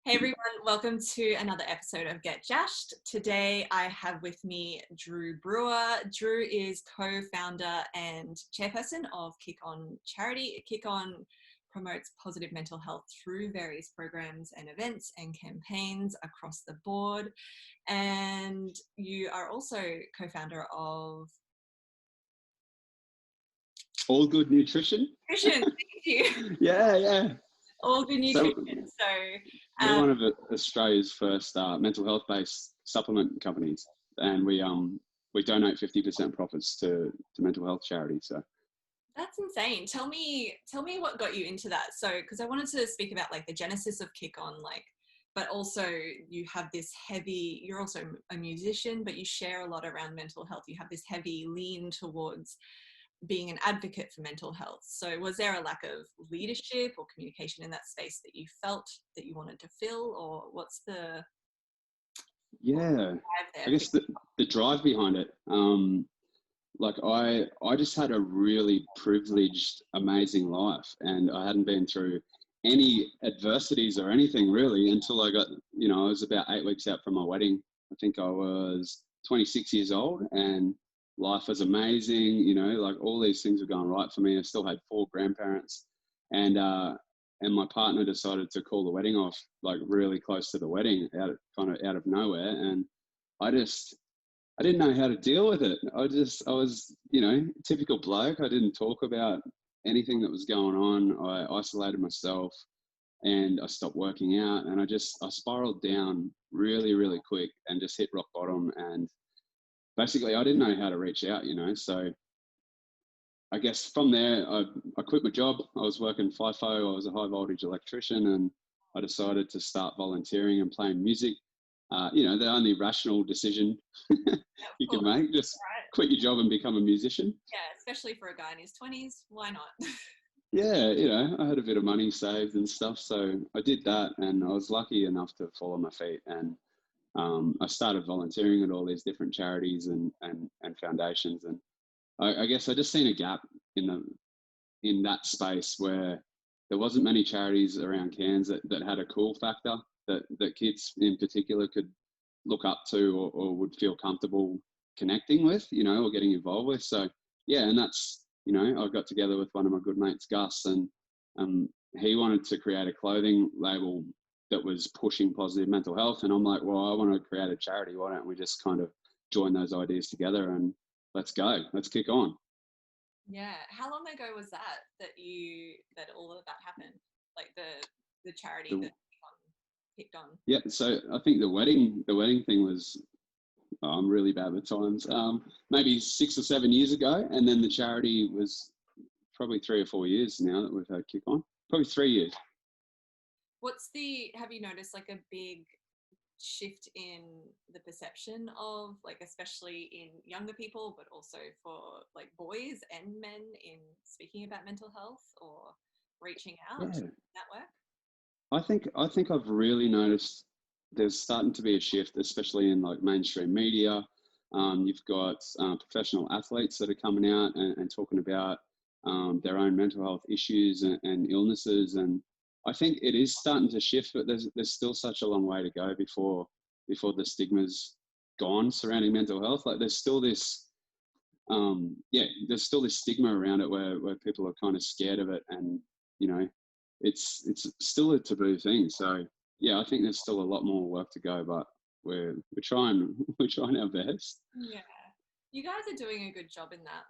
Hey everyone, welcome to another episode of Get Jashed. Today I have with me Drew Brauer. Drew is co-founder and chairperson of Kick On charity. Kick On promotes positive mental health through various programs and events and campaigns across the board. And you are also co-founder of Allgood Nutrition. Nutrition. Thank you. Yeah. Allgood Nutrition. We're one of Australia's first mental health-based supplement companies, and we donate 50% profits to mental health charities. So that's insane. Tell me what got you into that. So, because I wanted to speak about like the genesis of Kick On, but also you have this heavy. You're also a musician, but you share a lot around mental health. You have this heavy lean towards being an advocate for mental health. So was there a lack of leadership or communication in that space that you felt that you wanted to fill, or what's the drive there? I guess the drive behind it. I just had a really privileged, amazing life, and I hadn't been through any adversities or anything really until I got, I was about 8 weeks out from my wedding. I think I was 26 years old, and life was amazing, all these things were going right for me. I still had 4 grandparents, and my partner decided to call the wedding off, really close to the wedding, out of nowhere. And I didn't know how to deal with it. I was, typical bloke. I didn't talk about anything that was going on. I isolated myself, and I stopped working out, and I spiraled down really, really quick and just hit rock bottom. And basically, I didn't know how to reach out, so I guess from there, I quit my job. I was working FIFO. I was a high voltage electrician, and I decided to start volunteering and playing music. The only rational decision you can make, just quit your job and become a musician. Yeah, especially for a guy in his 20s, why not? Yeah, I had a bit of money saved and stuff, so I did that, and I was lucky enough to fall on my feet. And I started volunteering at all these different charities and foundations, and I guess I just seen a gap in that space where there wasn't many charities around Cairns that had a cool factor that kids in particular could look up to or would feel comfortable connecting with, or getting involved with. So yeah, and that's, I got together with one of my good mates, Gus, and he wanted to create a clothing label that was pushing positive mental health. And I'm like, well, I want to create a charity. Why don't we just kind of join those ideas together and let's go, let's kick on. Yeah. How long ago was that all of that happened? Like the charity that kicked on? Yeah. So I think the wedding thing was, I'm really bad with times, maybe 6 or 7 years ago. And then the charity was probably 3 or 4 years now that we've had Kick On, probably 3 years. Have you noticed like a big shift in the perception of especially in younger people, but also for boys and men in speaking about mental health or reaching out in that work? I think I've really noticed there's starting to be a shift, especially in mainstream media. You've got professional athletes that are coming out and talking about their own mental health issues and illnesses, and I think it is starting to shift, but there's still such a long way to go before the stigma's gone surrounding mental health. There's still this, there's still this stigma around it where people are kind of scared of it, and it's still a taboo thing. So yeah, I think there's still a lot more work to go, but we're trying our best. Yeah, you guys are doing a good job in that.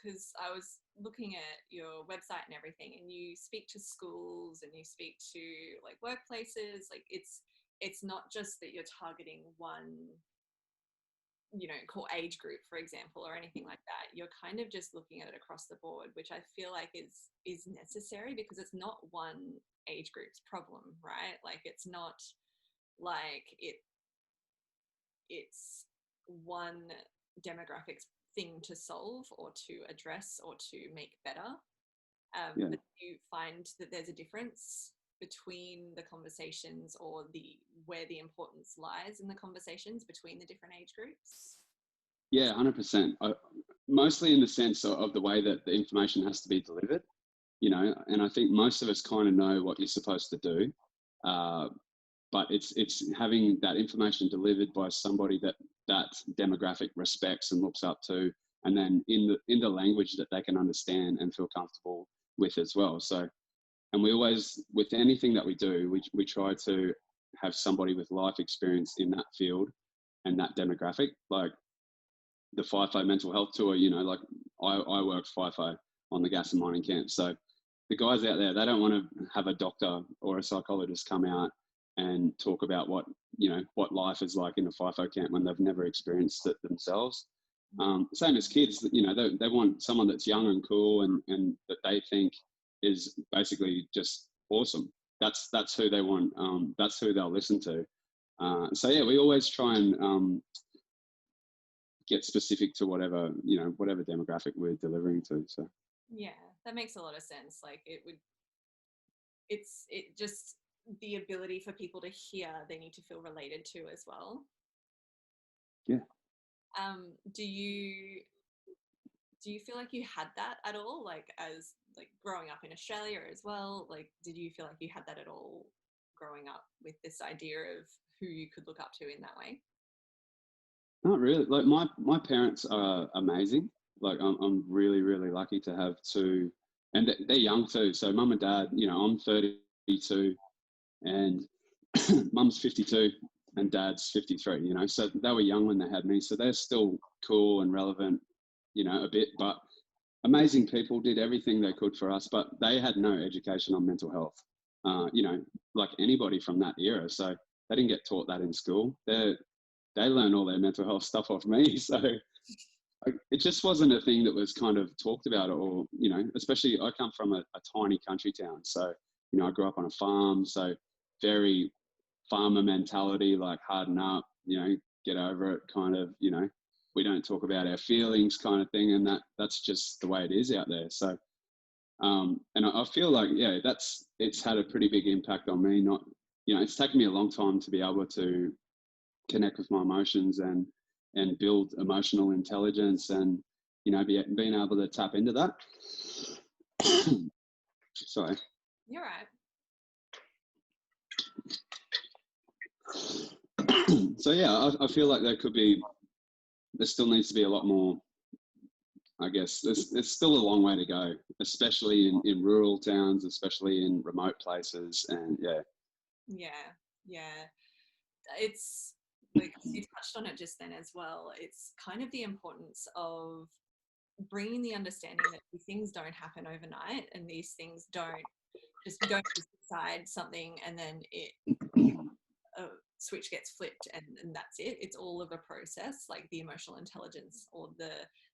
Because I was looking at your website and everything, and you speak to schools and you speak to workplaces. It's not just that you're targeting one, core age group, for example, or anything like that. You're kind of just looking at it across the board, which I feel like is necessary, because it's not one age group's problem, right? It's not it's one demographic's thing to solve or to address or to make better. But you find that there's a difference between the conversations, or where the importance lies in the conversations between the different age groups? Yeah, 100%. Mostly in the sense of the way that the information has to be delivered, and I think most of us kind of know what you're supposed to do. but it's having that information delivered by somebody that demographic respects and looks up to, and then in the language that they can understand and feel comfortable with as well. So, and we always, with anything that we do, we try to have somebody with life experience in that field and that demographic. Like the FIFO mental health tour, you know, like I worked FIFO on the gas and mining camp. So the guys out there, they don't want to have a doctor or a psychologist come out and talk about what, you know, what life is like in a FIFO camp when they've never experienced it themselves. Same as kids, you know, they want someone that's young and cool and that they think is basically just awesome. That's who they want. That's who they'll listen to. So yeah, we always try and get specific to whatever, you know, whatever demographic we're delivering to. So yeah, that makes a lot of sense. Like it just the ability for people to hear, they need to feel related to as well. Yeah. Do you feel like you had that at all, like as like growing up in Australia as well? Like, did you feel like you had that at all growing up with this idea of who you could look up to in that way? Not really. Like my parents are amazing. Like I'm really, really lucky to have two, and they're young too. So mum and dad, you know, I'm 32 and mum's 52 and dad's 53, you know, so they were young when they had me. So they're still cool and relevant, you know, a bit, but amazing people, did everything they could for us, but they had no education on mental health, you know, like anybody from that era. So they didn't get taught that in school. They learn all their mental health stuff off me. So it just wasn't a thing that was kind of talked about, or, you know, especially I come from a tiny country town. So, you know, I grew up on a farm. So very farmer mentality, like harden up, you know, get over it kind of, you know, we don't talk about our feelings kind of thing. And that's just the way it is out there. So, and I feel like, yeah, it's had a pretty big impact on me. Not, you know, it's taken me a long time to be able to connect with my emotions and build emotional intelligence and, you know, being able to tap into that. Sorry. You're right. So yeah, I feel like there still needs to be a lot more. I guess there's still a long way to go, especially in rural towns, especially in remote places, and Yeah. It's like you touched on it just then as well. It's kind of the importance of bringing the understanding that these things don't happen overnight, and these things you don't just decide something and then a switch gets flipped and that's it. It's all of a process, like the emotional intelligence or the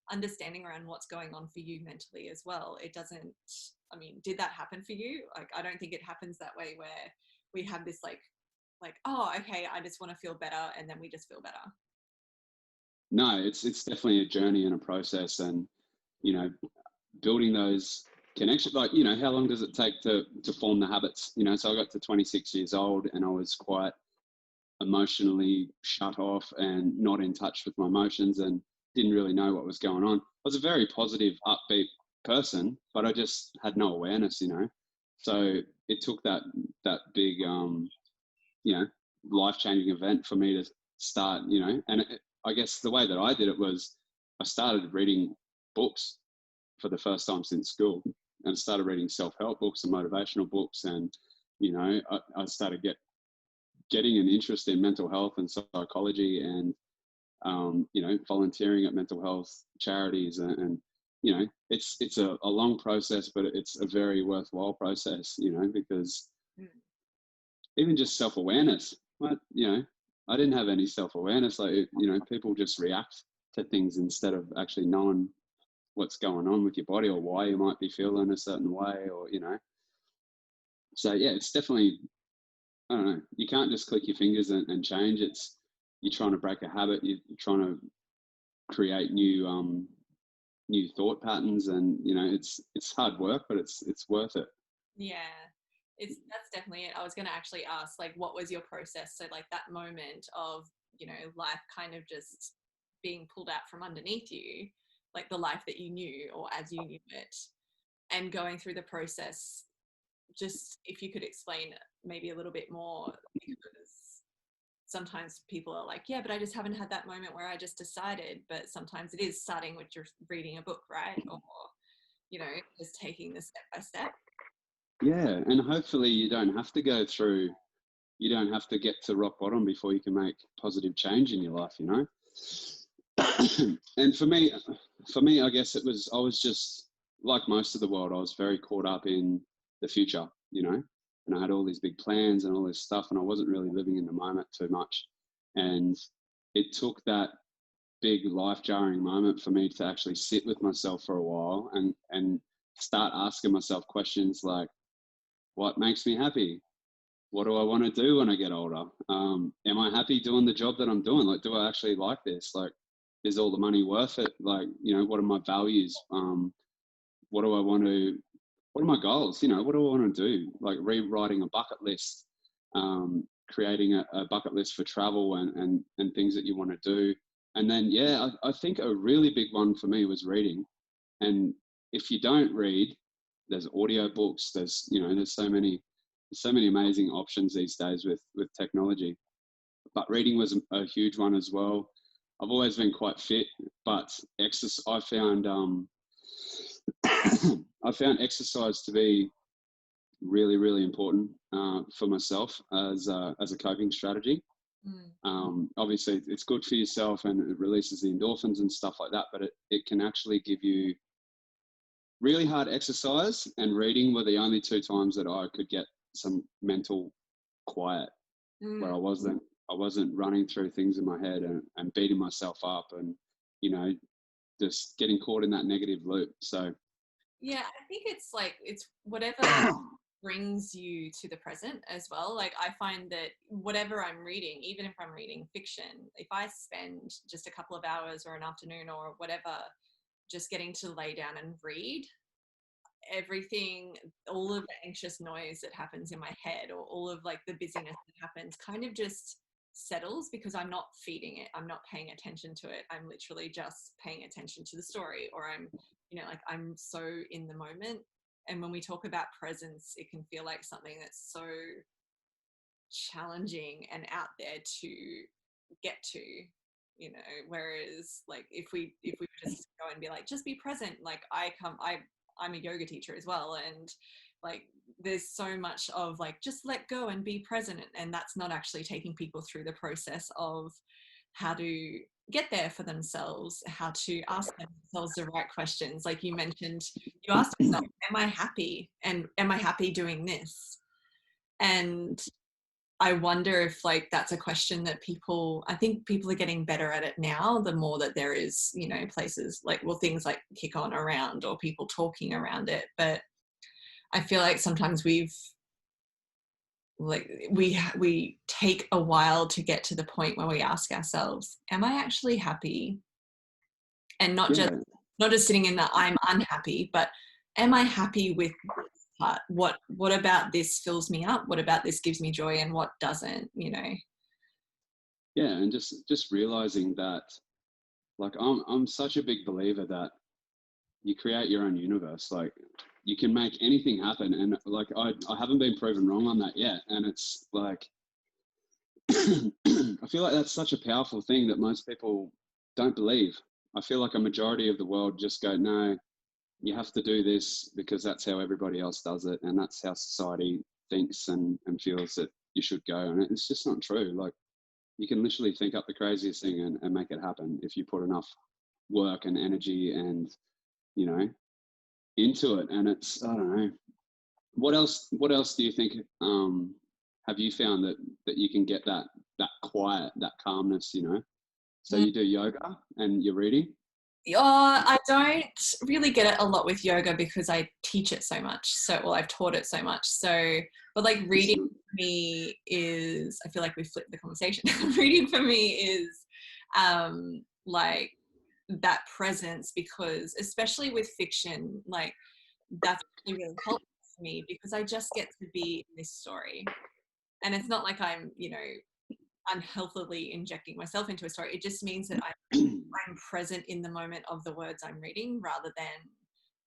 understanding around what's going on for you mentally as well. It doesn't, I mean, did that happen for you? Like, I don't think it happens that way where we have this like, oh, okay, I just want to feel better, and then we just feel better. No, it's definitely a journey and a process, and, you know, building those connections. Like, you know, how long does it take to form the habits? You know, so I got to 26 years old and I was quite emotionally shut off and not in touch with my emotions and didn't really know what was going on. I was a very positive, upbeat person, but I just had no awareness, you know. So it took that big, you know, life-changing event for me to start, you know, and I guess the way that I did it was I started reading books for the first time since school, and started reading self-help books and motivational books. And, you know, I started getting an interest in mental health and psychology, and, you know, volunteering at mental health charities. And you know, it's a long process, but it's a very worthwhile process, you know, because even just self-awareness, you know, I didn't have any self-awareness. Like, you know, people just react to things instead of actually knowing what's going on with your body or why you might be feeling a certain way, or, you know. So yeah, it's definitely, I don't know, you can't just click your fingers and change. It's, you're trying to break a habit, you're trying to create new thought patterns, and, you know, it's hard work, but it's worth it. Yeah, that's definitely it. I was going to actually ask, like, what was your process? So like that moment of, you know, life kind of just being pulled out from underneath you, like the life that you knew or as you knew it, and going through the process. Just if you could explain maybe a little bit more, because sometimes people are like, yeah, but I just haven't had that moment where I just decided. But sometimes it is starting with just reading a book, right? Or, you know, just taking the step by step. Yeah, and hopefully you don't have to go through, you don't have to get to rock bottom before you can make positive change in your life, you know. And for me, I guess I was just like most of the world. I was very caught up in the future, you know, and I had all these big plans and all this stuff, and I wasn't really living in the moment too much. And it took that big life jarring moment for me to actually sit with myself for a while and start asking myself questions like, what makes me happy? What do I want to do when I get older? Am I happy doing the job that I'm doing? Like, do I actually like this? Like, is all the money worth it? Like, you know, what are my values? What do I want to, what are my goals? You know, what do I want to do? Like rewriting a bucket list, creating a bucket list for travel and things that you want to do. And then, yeah, I think a really big one for me was reading. And if you don't read, there's audio books, there's, you know, there's so many amazing options these days with technology. But reading was a huge one as well. I've always been quite fit, but I found I found exercise to be really, really important for myself as a coping strategy. Obviously, it's good for yourself and it releases the endorphins and stuff like that, but it can actually give you really hard exercise, and reading were the only two times that I could get some mental quiet where I wasn't running through things in my head and beating myself up and, you know, just getting caught in that negative loop. So Yeah, I think it's like, it's whatever brings you to the present as well. Like, I find that whatever I'm reading, even if I'm reading fiction, if I spend just a couple of hours or an afternoon or whatever just getting to lay down and read, everything, all of the anxious noise that happens in my head or all of like the busyness that happens kind of just settles, because I'm not feeding it, I'm not paying attention to it, I'm literally just paying attention to the story, or I'm, you know, like I'm so in the moment. And when we talk about presence, it can feel like something that's so challenging and out there to get to, you know, whereas like if we just go and be like, just be present, like I'm a yoga teacher as well, and like there's so much of like, just let go and be present, and that's not actually taking people through the process of how to get there for themselves, how to ask themselves the right questions. Like you mentioned, you asked yourself, am I happy, and am I happy doing this? And I wonder if like that's a question that I think people are getting better at it now, the more that there is, you know, places like, well, things like Kick On around or people talking around it. But I feel like sometimes we take a while to get to the point where we ask ourselves, am I actually happy? And not yeah, just sitting in the I'm unhappy, but am I happy with this part? What about this fills me up? What about this gives me joy, and what doesn't, you know? yeah, and just realizing that, like, I'm such a big believer that you create your own universe. Like, you can make anything happen, and like I haven't been proven wrong on that yet. And it's like I feel like that's such a powerful thing that most people don't believe. I feel like a majority of the world just go, no, you have to do this because that's how everybody else does it, and that's how society thinks and feels that you should go. And it's just not true. Like, you can literally think up the craziest thing and make it happen if you put enough work and energy and, you know, into it. And it's, I don't know, what else do you think have you found that you can get that quiet, that calmness, you know? So you do yoga and you're reading? I don't really get it a lot with yoga because I teach it so much. So, well, I've taught it so much. So, but like reading for me is, I feel like we flipped the conversation. Reading for me is like that presence, because especially with fiction, like that's really, really helpful for me because I just get to be in this story. And it's not like I'm, you know, unhealthily injecting myself into a story. It just means that I'm present in the moment of the words I'm reading, rather than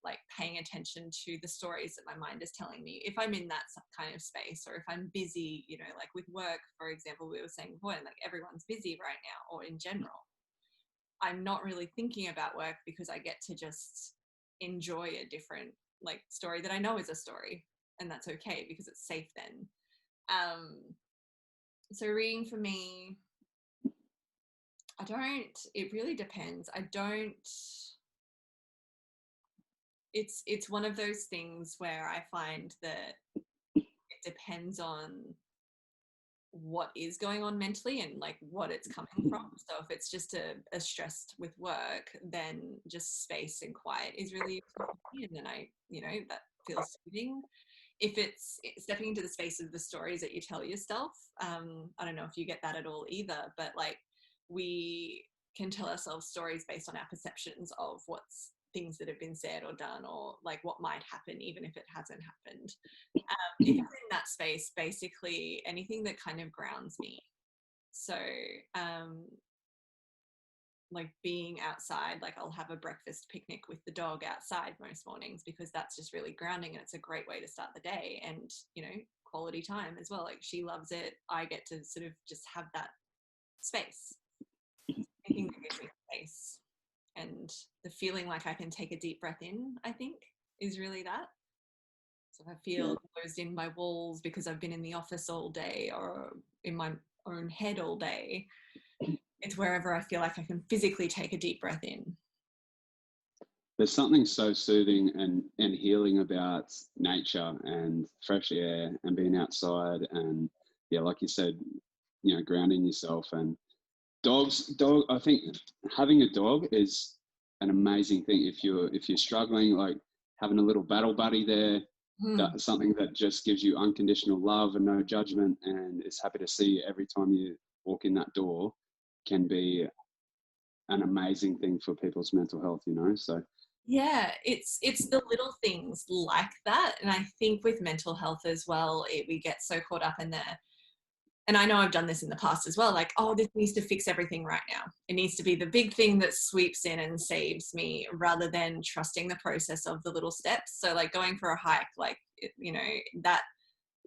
like paying attention to the stories that my mind is telling me if I'm in that kind of space, or if I'm busy, you know, like with work, for example, we were saying before, like everyone's busy right now, or in general, I'm not really thinking about work because I get to just enjoy a different like story that I know is a story, and that's okay because it's safe then. So reading for me, it really depends. It's one of those things where I find that it depends on what is going on mentally and like what it's coming from. So if it's just a stress with work, then just space and quiet is really important, and then I, you know, that feels soothing. If it's stepping into the space of the stories that you tell yourself, I don't know if you get that at all either, but like we can tell ourselves stories based on our perceptions of what's things that have been said or done, or like what might happen even if it hasn't happened. If it's in that space, basically anything that kind of grounds me. So like being outside, like I'll have a breakfast picnic with the dog outside most mornings because that's just really grounding, and it's a great way to start the day, and you know, quality time as well. Like she loves it, I get to sort of just have that space. Anything that gives me space and the feeling like I can take a deep breath in, I think, is really that. So if I feel closed in by walls because I've been in the office all day or in my own head all day, it's wherever I feel like I can physically take a deep breath in. There's something so soothing and healing about nature and fresh air and being outside, and yeah, like you said, you know, grounding yourself. And I think having a dog is an amazing thing. If you're struggling, like having a little battle buddy there, that's something that just gives you unconditional love and no judgment, and is happy to see you every time you walk in that door, can be an amazing thing for people's mental health, you know. So yeah, it's the little things like that. And I think with mental health as well, we get so caught up in there. And I know I've done this in the past as well, like, oh, this needs to fix everything right now. It needs to be the big thing that sweeps in and saves me, rather than trusting the process of the little steps. So like going for a hike, like, you know, that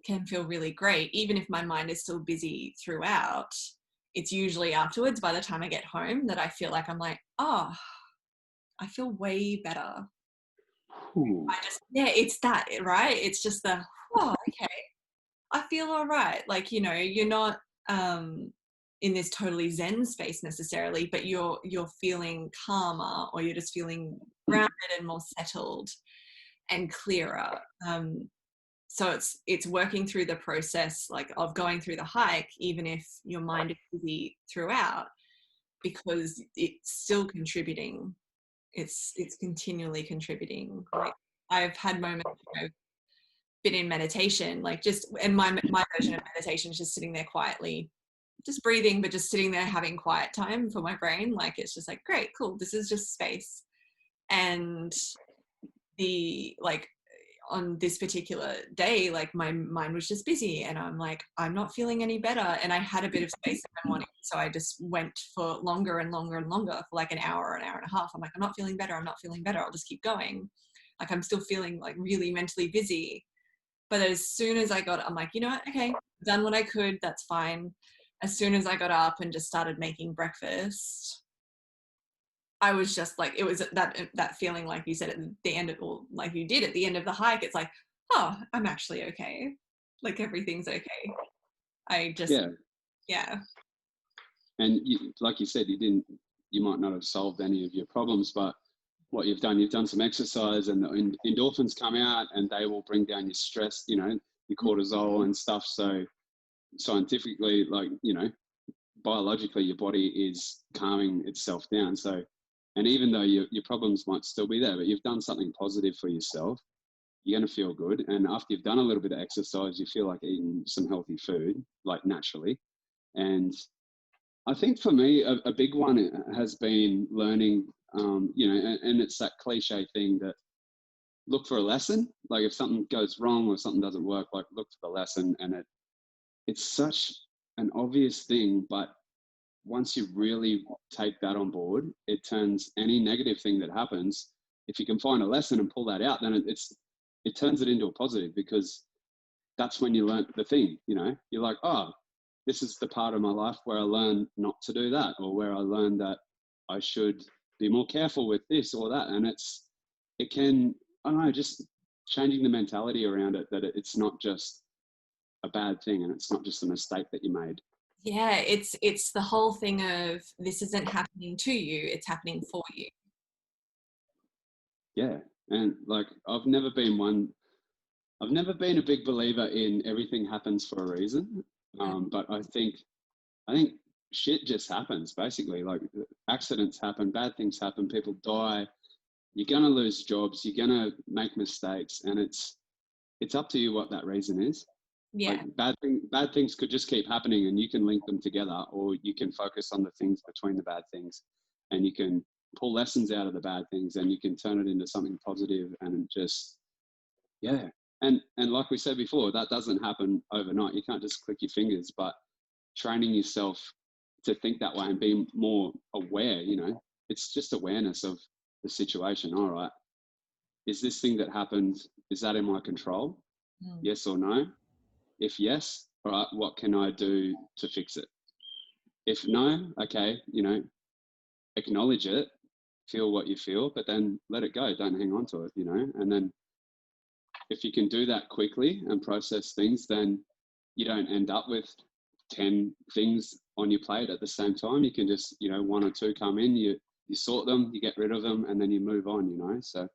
can feel really great. Even if my mind is still busy throughout, it's usually afterwards, by the time I get home, that I feel like I'm like, oh, I feel way better. It's that, right? It's just the, oh, okay, I feel all right. Like, you know, you're not in this totally zen space necessarily, but you're feeling calmer, or you're just feeling grounded and more settled and clearer. So it's working through the process, like of going through the hike, even if your mind is busy throughout, because it's still contributing. It's continually contributing. Like I've had moments where I've been in meditation, like just, and my version of meditation is just sitting there quietly, just breathing, but just sitting there having quiet time for my brain. Like it's just like, great, cool, this is just space. And the like on this particular day, like my mind was just busy, and I'm like, I'm not feeling any better, and I had a bit of space in the morning, so I just went for longer and longer and longer, for like an hour and a half. I'm like, I'm not feeling better, I'll just keep going. Like I'm still feeling like really mentally busy. But as soon as I got, I'm like, you know what, okay, done what I could, that's fine. As soon as I got up and just started making breakfast, I was just like, it was that feeling, like you said at the end of, or like you did at the end of the hike, it's like, oh, I'm actually okay. Like everything's okay. I just, yeah. And like you said, you might not have solved any of your problems, but what you've done some exercise, and the endorphins come out, and they will bring down your stress, you know, your cortisol and stuff. So scientifically, like, you know, biologically, your body is calming itself down. So, and even though your problems might still be there, but you've done something positive for yourself, you're going to feel good. And after you've done a little bit of exercise, you feel like eating some healthy food, like naturally. And I think for me, a big one has been learning, you know, and it's that cliche thing that look for a lesson. Like if something goes wrong or something doesn't work, like look for the lesson. And it's such an obvious thing, but once you really take that on board, it turns any negative thing that happens if you can find a lesson and pull that out, then it turns it into a positive, because that's when you learn the thing, you know, you're like, oh, this is the part of my life where I learned not to do that, or where I learned that I should be more careful with this or that. And it can, I don't know, just changing the mentality around it, that it's not just a bad thing and it's not just a mistake that you made. Yeah, it's the whole thing of, this isn't happening to you, it's happening for you. Yeah. And like, I've never been a big believer in everything happens for a reason. But I think shit just happens, basically. Like, accidents happen, bad things happen, people die, you're going to lose jobs, you're going to make mistakes, and it's up to you what that reason is. Yeah. Like, bad things could just keep happening and you can link them together, or you can focus on the things between the bad things, and you can pull lessons out of the bad things and you can turn it into something positive. And just, yeah. And like we said before, that doesn't happen overnight. You can't just click your fingers, but training yourself to think that way and being more aware, you know, it's just awareness of the situation. All right, is this thing that happened, is that in my control? Yes or no? If yes, all right, what can I do to fix it? If no, okay, you know, acknowledge it, feel what you feel, but then let it go. Don't hang on to it, you know. And then if you can do that quickly and process things, then you don't end up with 10 things on your plate at the same time. You can just, you know, 1 or 2 come in, you sort them, you get rid of them, and then you move on, you know. So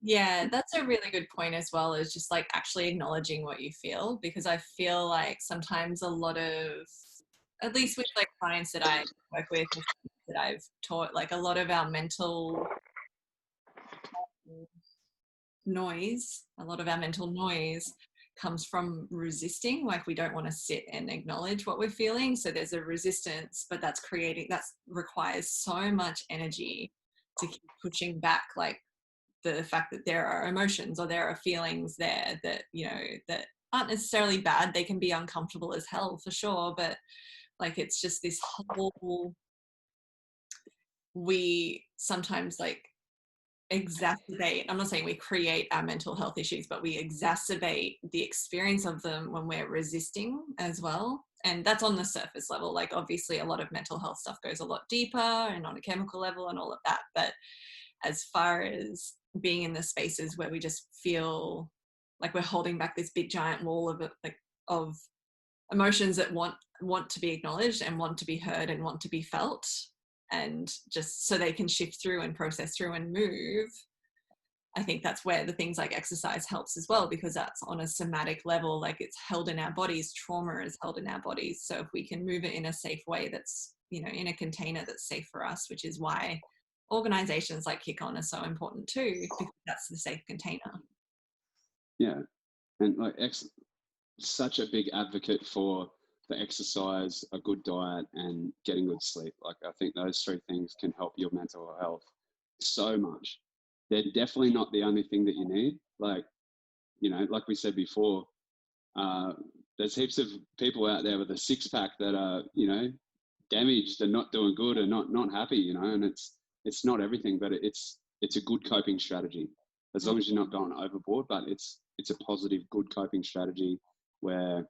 yeah, that's a really good point as well, is just like actually acknowledging what you feel, because I feel like sometimes a lot of, at least with like clients that I work with, that I've taught, like a lot of our mental noise comes from resisting. Like, we don't want to sit and acknowledge what we're feeling, so there's a resistance, but that requires so much energy to keep pushing back, like the fact that there are emotions or there are feelings there that, you know, that aren't necessarily bad. They can be uncomfortable as hell, for sure, but like, it's just this whole, we sometimes like exacerbate, I'm not saying we create our mental health issues, but we exacerbate the experience of them when we're resisting as well. And that's on the surface level. Like, obviously a lot of mental health stuff goes a lot deeper and on a chemical level and all of that, but as far as being in the spaces where we just feel like we're holding back this big giant wall of emotions that want to be acknowledged and want to be heard and want to be felt, and just so they can shift through and process through and move, I think that's where the things like exercise helps as well, because that's on a somatic level. Like, it's held in our bodies, trauma is held in our bodies. So if we can move it in a safe way, that's, you know, in a container that's safe for us, which is why organizations like Kick On are so important too, because that's the safe container. Yeah. And like, such a big advocate for the exercise, a good diet, and getting good sleep. Like, I think those 3 things can help your mental health so much. They're definitely not the only thing that you need. Like, you know, like we said before, there's heaps of people out there with a 6-pack that are, you know, damaged and not doing good and not happy, you know. And it's not everything, but it's a good coping strategy, as long as you're not going overboard. But it's a positive, good coping strategy where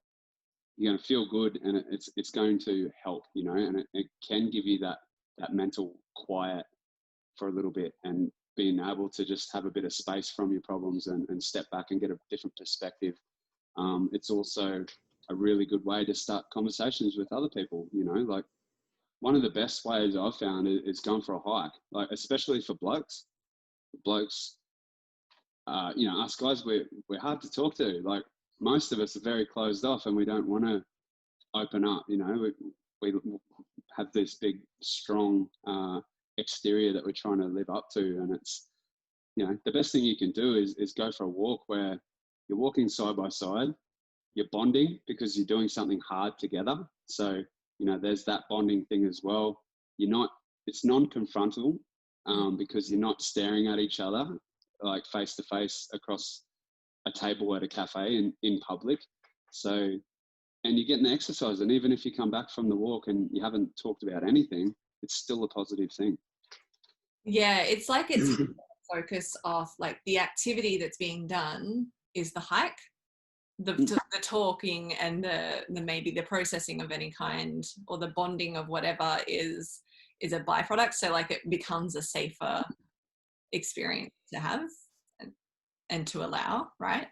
you're going to feel good, and it's going to help, you know, and it can give you that mental quiet for a little bit, and being able to just have a bit of space from your problems and step back and get a different perspective. It's also a really good way to start conversations with other people, you know. Like, one of the best ways I've found is going for a hike, like, especially for blokes, you know, us guys, we're hard to talk to. Like, most of us are very closed off and we don't want to open up, you know. We have this big, strong exterior that we're trying to live up to. And it's, you know, the best thing you can do is go for a walk where you're walking side by side, you're bonding because you're doing something hard together. So, you know, there's that bonding thing as well. It's non-confrontable because you're not staring at each other like face to face across a table at a cafe in public. So, and you're getting the exercise. And even if you come back from the walk and you haven't talked about anything, it's still a positive thing. Yeah, it's like it's focus of like the activity that's being done is the hike, the talking and the maybe the processing of any kind or the bonding of whatever is a byproduct. So like it becomes a safer experience to have and to allow, right?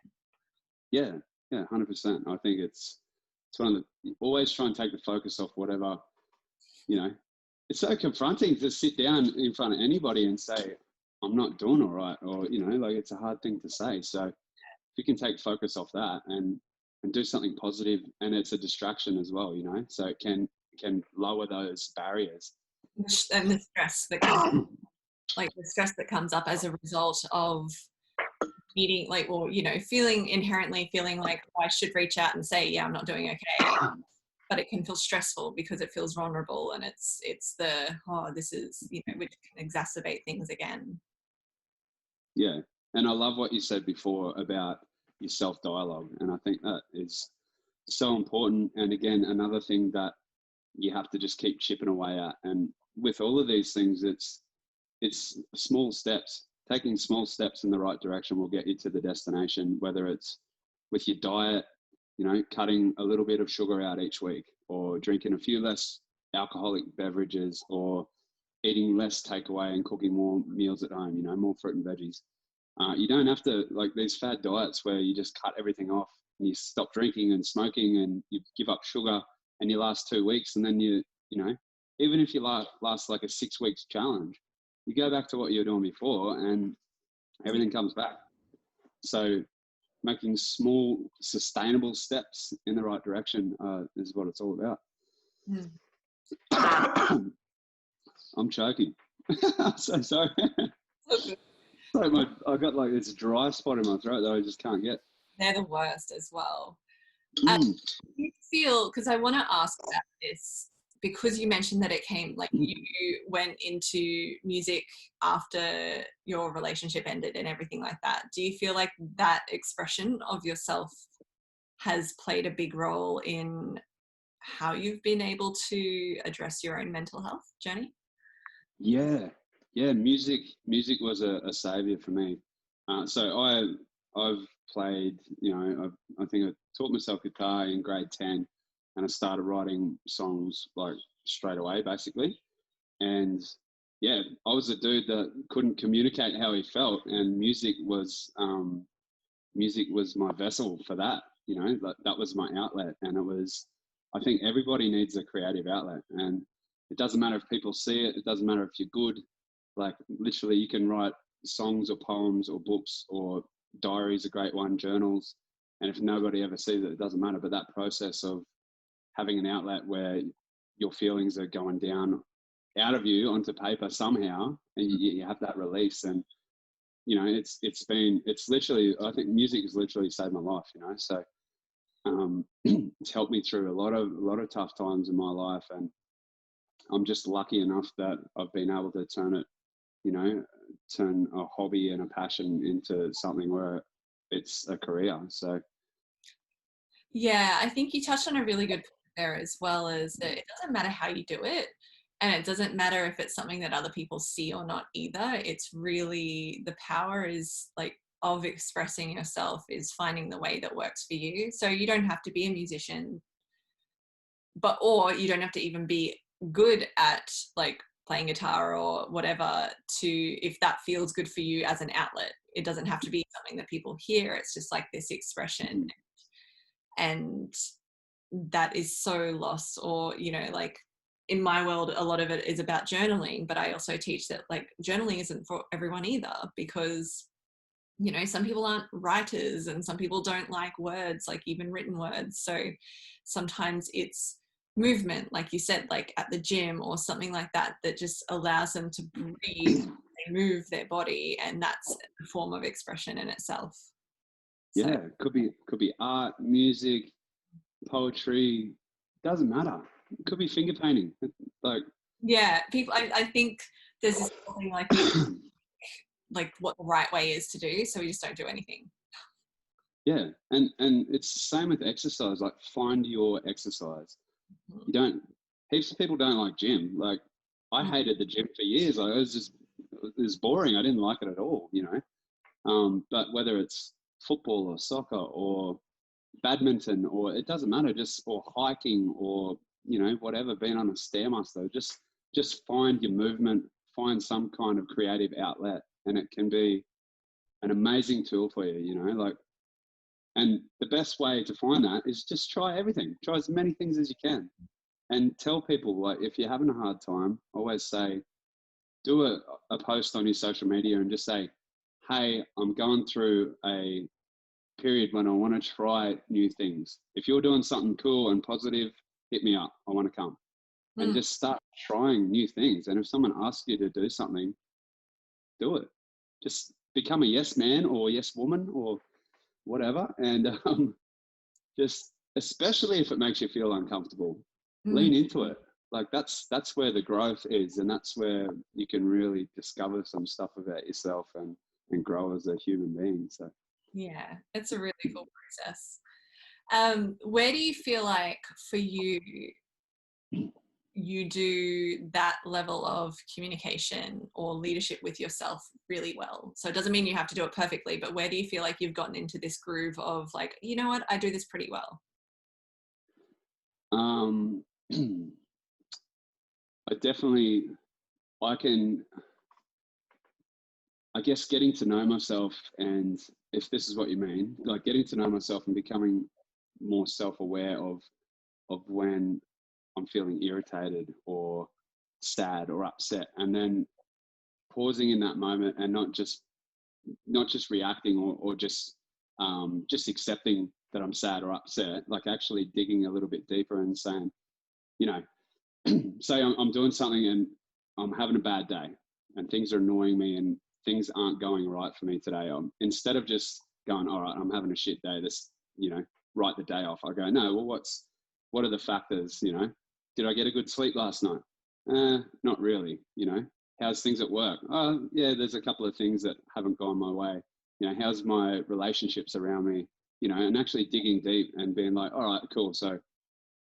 Yeah, 100%. I think it's one of the, always try and take the focus off whatever, you know. It's so confronting to sit down in front of anybody and say, I'm not doing all right, or, you know, like it's a hard thing to say. So if you can take focus off that and do something positive, and it's a distraction as well, you know, so it can lower those barriers. And the stress that comes, like the stress that comes up as a result of needing, like, or, you know, inherently feeling like, oh, I should reach out and say, yeah, I'm not doing okay. But it can feel stressful because it feels vulnerable, and it's the, oh, this is, you know, which can exacerbate things again. Yeah. And I love what you said before about your self-dialogue. And I think that is so important. And again, another thing that you have to just keep chipping away at. And with all of these things, it's small steps. Taking small steps in the right direction will get you to the destination, whether it's with your diet, you know, cutting a little bit of sugar out each week, or drinking a few less alcoholic beverages, or eating less takeaway and cooking more meals at home, you know, more fruit and veggies. You don't have to, like these fad diets where you just cut everything off and you stop drinking and smoking and you give up sugar and you last 2 weeks, and then you know, even if you last like a 6 weeks challenge, you go back to what you were doing before and everything comes back. So making small, sustainable steps in the right direction is what it's all about. I'm choking. So sorry. I got like this dry spot in my throat that I just can't get. They're the worst as well. And you feel, because I want to ask about this, because you mentioned that it came, like you went into music after your relationship ended and everything like that. Do you feel like that expression of yourself has played a big role in how you've been able to address your own mental health journey? Yeah. Music was a savior for me. So I've played, you know, I think I taught myself guitar in grade 10, and I started writing songs like straight away, basically. And yeah, I was a dude that couldn't communicate how he felt, and music was my vessel for that. You know, that was my outlet, and I think everybody needs a creative outlet, and it doesn't matter if people see it. It doesn't matter if you're good. Like literally, you can write songs or poems or books, or diaries, a great one, journals. And if nobody ever sees it, it doesn't matter. But that process of having an outlet where your feelings are going down out of you onto paper somehow, and you have that release. And you know, it's literally, I think music has literally saved my life. You know, so it's helped me through a lot of tough times in my life, and I'm just lucky enough that I've been able to turn a hobby and a passion into something where it's a career. So yeah, I think you touched on a really good point there, as well as that it doesn't matter how you do it, and it doesn't matter if it's something that other people see or not either. It's really, the power is like of expressing yourself is finding the way that works for you. So you don't have to be a musician, or you don't have to even be good at like playing guitar or whatever, if that feels good for you as an outlet. It doesn't have to be something that people hear. It's just like this expression. And that is so lost. Or, you know, like in my world, a lot of it is about journaling, but I also teach that like journaling isn't for everyone either, because, you know, some people aren't writers and some people don't like words, like even written words. So sometimes it's movement, like you said, like at the gym or something like that, that just allows them to breathe and move their body, and that's a form of expression in itself. So, yeah, it could be art, music, poetry, doesn't matter. It could be finger painting. Like, yeah, people, I think there's this thing like what the right way is to do, so we just don't do anything. Yeah, and it's the same with exercise. Like, find your exercise. You don't. Heaps of people don't like gym. Like, I hated the gym for years. I was just was boring. I didn't like it at all, you know. But whether it's football or soccer or badminton, or it doesn't matter, or hiking, or, you know, whatever, being on a stairmaster, just find your movement, find some kind of creative outlet, and it can be an amazing tool for you, you know, like. And the best way to find that is just try everything, try as many things as you can, and tell people, like, if you're having a hard time, always say, do a post on your social media and just say, hey, I'm going through a period when I want to try new things. If you're doing something cool and positive, hit me up. I want to come. And just start trying new things. And if someone asks you to do something, do it. Just become a yes man or yes woman or whatever. And just, especially if it makes you feel uncomfortable, lean into it. Like that's where the growth is, and that's where you can really discover some stuff about yourself and grow as a human being. So yeah, it's a really cool process. Where do you feel like for you do that level of communication or leadership with yourself really well? So it doesn't mean you have to do it perfectly, but where do you feel like you've gotten into this groove of like, you know what, I do this pretty well? I definitely, I guess getting to know myself, and if this is what you mean, like getting to know myself and becoming more self-aware of when I'm feeling irritated or sad or upset, and then pausing in that moment and not just reacting or just accepting that I'm sad or upset, like actually digging a little bit deeper and saying, you know, say I'm doing something and I'm having a bad day and things are annoying me and things aren't going right for me today. Instead of just going, all right, I'm having a shit day, this, you know, write the day off. I go, no, well, what are the factors, you know? Did I get a good sleep last night? Not really, you know. How's things at work? Oh, yeah, there's a couple of things that haven't gone my way. You know, how's my relationships around me? You know, and actually digging deep and being like, all right, cool. So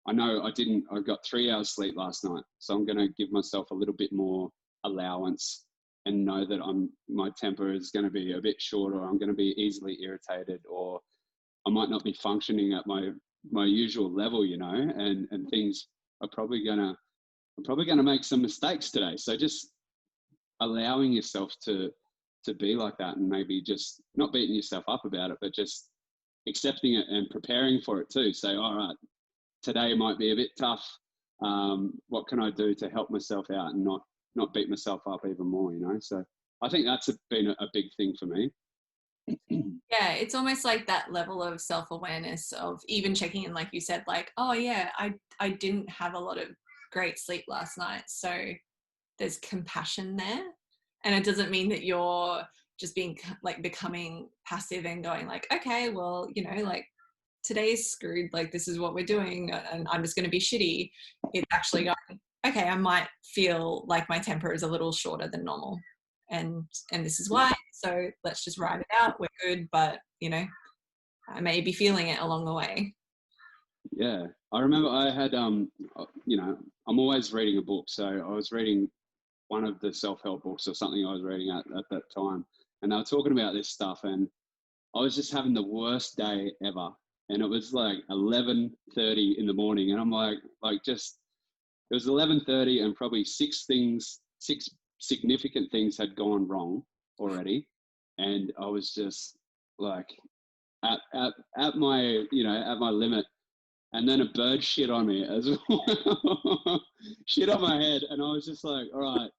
I know I got 3 hours sleep last night. So I'm going to give myself a little bit more allowance and know that my temper is going to be a bit shorter. I'm going to be easily irritated, or I might not be functioning at my usual level, you know, and things are probably going to make some mistakes today. So just allowing yourself to be like that, and maybe just not beating yourself up about it, but just accepting it and preparing for it too. Say, all right, today might be a bit tough. What can I do to help myself out and not beat myself up even more, you know? So I think that's been a big thing for me. Yeah, it's almost like that level of self-awareness of even checking in, like you said, like, oh yeah, I didn't have a lot of great sleep last night. So there's compassion there. And it doesn't mean that you're just being like becoming passive and going like, okay, well, you know, like today's screwed, like this is what we're doing and I'm just going to be shitty. It's actually going, okay, I might feel like my temper is a little shorter than normal, and this is why, so let's just ride it out, we're good, but you know, I may be feeling it along the way. Yeah, I remember I had you know, I'm always reading a book, so I was reading one of the self-help books or something I was reading at that time, and they were talking about this stuff, and I was just having the worst day ever. And it was like 11:30 in the morning, and I'm like just, it was 11:30, and probably six significant things had gone wrong already, and I was just like at my, you know, at my limit. And then a bird shit on me as well. Shit on my head, and I was just like, all right,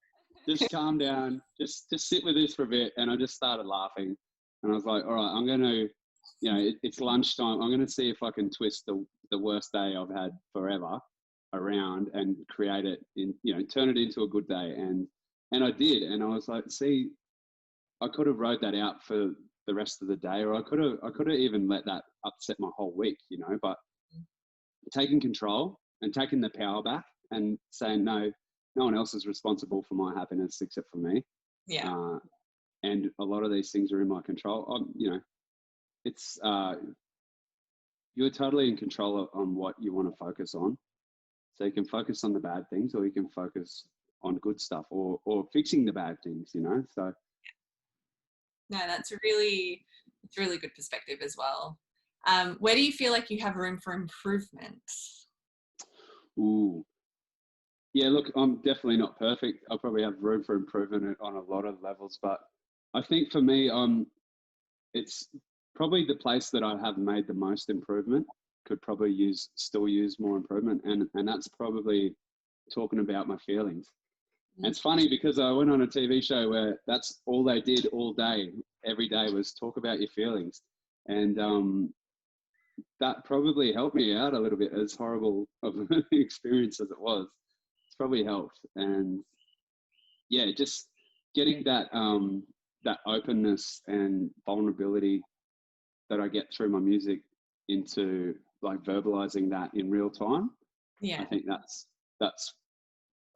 just calm down, just sit with this for a bit. And I just started laughing, and I was like, all right, I'm gonna, you know, it's lunchtime, I'm gonna see if I can twist the worst day I've had forever around and create it in, you know, turn it into a good day. And I did, and I was like, see, I could have rode that out for the rest of the day, or I could have even let that upset my whole week, you know. But taking control and taking the power back and saying, no one else is responsible for my happiness except for me. Yeah. And a lot of these things are in my control. You know, it's you're totally in control on what you want to focus on. So you can focus on the bad things, or you can focus on good stuff, or fixing the bad things, you know. So no, it's a really good perspective as well. Where do you feel like you have room for improvement? ooh, yeah, look, I'm definitely not perfect. I probably have room for improvement on a lot of levels, but I think for me, it's probably the place that I have made the most improvement. Could probably still use more improvement, and that's probably talking about my feelings. And it's funny because I went on a TV show where that's all they did all day, every day, was talk about your feelings, and that probably helped me out a little bit. As horrible of an experience as it was, it's probably helped. And yeah, just getting that that openness and vulnerability that I get through my music into like verbalizing that in real time. Yeah. I think that's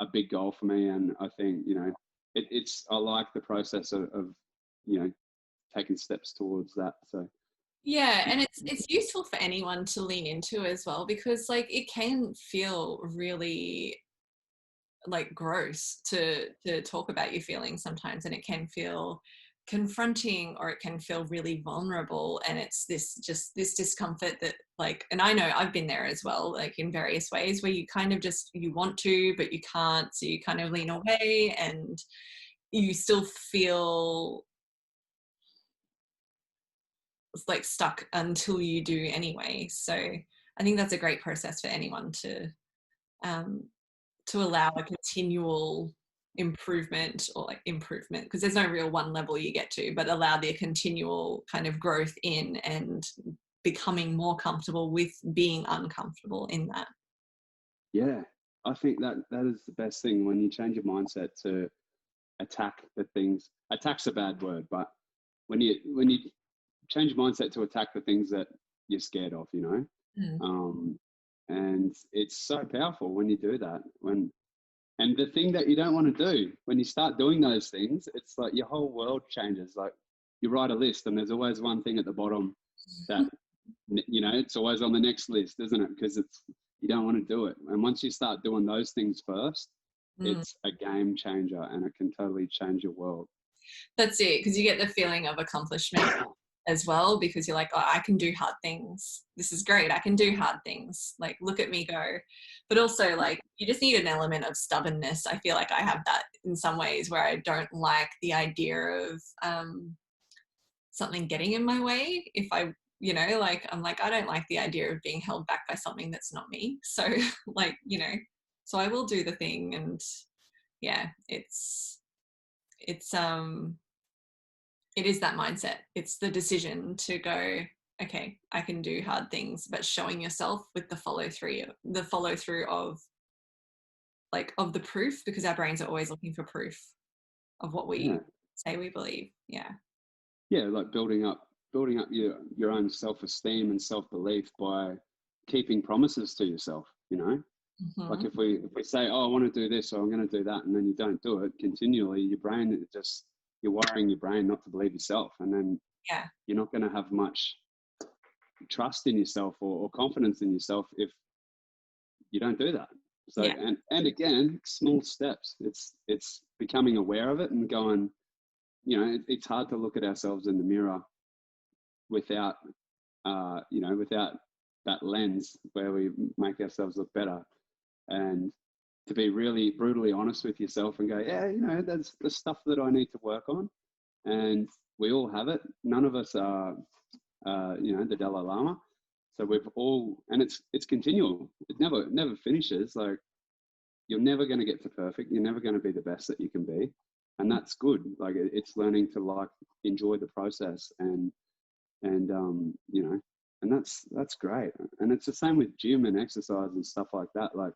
a big goal for me. And I think, you know, I like the process of, you know, taking steps towards that. So yeah, and it's useful for anyone to lean into as well, because like it can feel really like gross to talk about your feelings sometimes, and it can feel confronting, or it can feel really vulnerable, and it's this discomfort that, like, and I know I've been there as well, like in various ways where you kind of just, you want to but you can't, so you kind of lean away and you still feel like stuck until you do anyway. So I think that's a great process for anyone to allow a continual improvement, or like improvement, because there's no real one level you get to, but allow the continual kind of growth in and becoming more comfortable with being uncomfortable in that. yeah, I think that is the best thing, when you change your mindset to attack the things. Attack's a bad word, but when you change your mindset to attack the things that you're scared of, you know. And it's so powerful when you do that. And the thing that you don't want to do, when you start doing those things, it's like your whole world changes. Like you write a list and there's always one thing at the bottom that, you know, it's always on the next list, isn't it? Because you don't want to do it. And once you start doing those things first, it's a game changer, and it can totally change your world. That's it, because you get the feeling of accomplishment as well, because you're like, oh, I can do hard things. This is great. I can do hard things. Like, look at me go. But also, like, you just need an element of stubbornness. I feel like I have that in some ways, where I don't like the idea of something getting in my way. If I, you know, like, I'm like, I don't like the idea of being held back by something that's not me. So like, you know, so I will do the thing. And yeah, it is that mindset. It's the decision to go, okay, I can do hard things, but showing yourself with the follow through of like, of the proof, because our brains are always looking for proof of what we say we believe. Yeah. Yeah, like building up your own self-esteem and self-belief by keeping promises to yourself, you know. Like if we say, oh, I want to do this, or I'm going to do that, and then you don't do it continually, your brain you're wiring your brain not to believe yourself, and then you're not going to have much trust in yourself or confidence in yourself if you don't do that. So and again, small steps. It's becoming aware of it and going, you know, it's hard to look at ourselves in the mirror without you know, without that lens where we make ourselves look better, and to be really brutally honest with yourself and go, yeah, you know, there's the stuff that I need to work on, and we all have it. None of us are, you know, the Dalai Lama. So we've all, and it's continual. It never finishes. Like, you're never going to get to perfect. You're never going to be the best that you can be, and that's good. Like, it's learning to like enjoy the process, and you know, and that's great. And it's the same with gym and exercise and stuff like that. Like,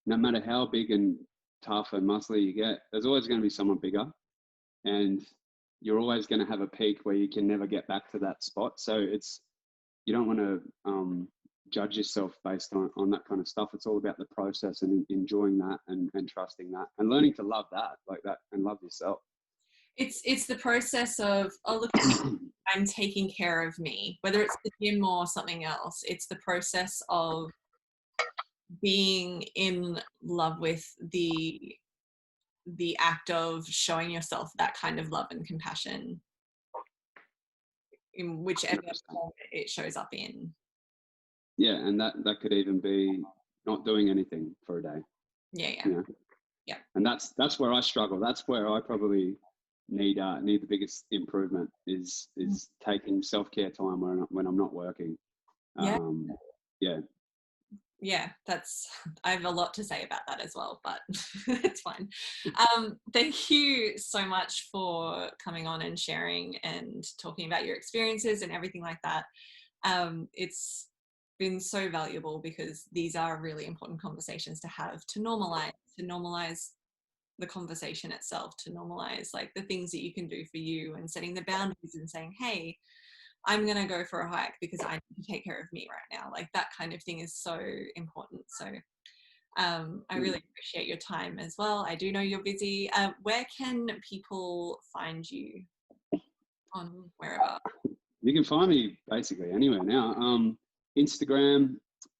no matter how big and tough and muscly you get, there's always going to be someone bigger, and you're always going to have a peak where you can never get back to that spot. So you don't want to judge yourself based on that kind of stuff. It's all about the process and enjoying that and trusting that and learning to love that like that and love yourself. It's the process of, oh, look, I'm taking care of me, whether it's the gym or something else. It's the process of being in love with the act of showing yourself that kind of love and compassion in whichever 100%. form it shows up in. Yeah, and that could even be not doing anything for a day. Yeah, yeah. You know? Yeah. And that's where I struggle. That's where I probably need the biggest improvement is taking self-care time when I'm not working. Yeah. Yeah. Yeah, I have a lot to say about that as well, but it's fine. Thank you so much for coming on and sharing and talking about your experiences and everything like that. It's been so valuable because these are really important conversations to have, to normalize the conversation itself, to normalize like the things that you can do for you and setting the boundaries and saying, hey, I'm going to go for a hike because I need to take care of me right now. Like that kind of thing is so important. So I really appreciate your time as well. I do know you're busy. Where can people find you on wherever? You can find me basically anywhere now. Instagram,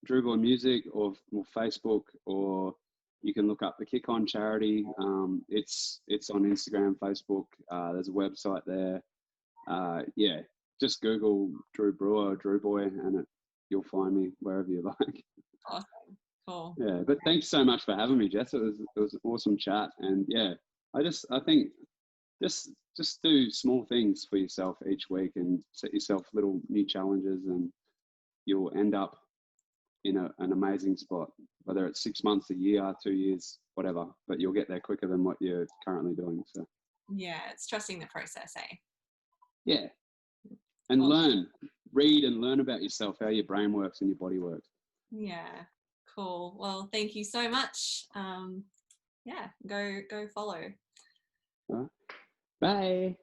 Drewboy Music, or Facebook, or you can look up the Kick On charity. It's on Instagram, Facebook. There's a website there. Yeah, just Google Drew Brauer, Drewboy, and you'll find me wherever you like. Awesome. Cool. Yeah, but thanks so much for having me, Jess. It was an awesome chat, and yeah, I think just do small things for yourself each week and set yourself little new challenges, and you'll end up in an amazing spot, whether it's 6 months, a year, 2 years, whatever, but you'll get there quicker than what you're currently doing. So Yeah, it's trusting the process, eh? yeah, and Cool. read and learn about yourself, how your brain works and your body works. Yeah, cool. Well, thank you so much. Yeah, go follow. All right. Bye.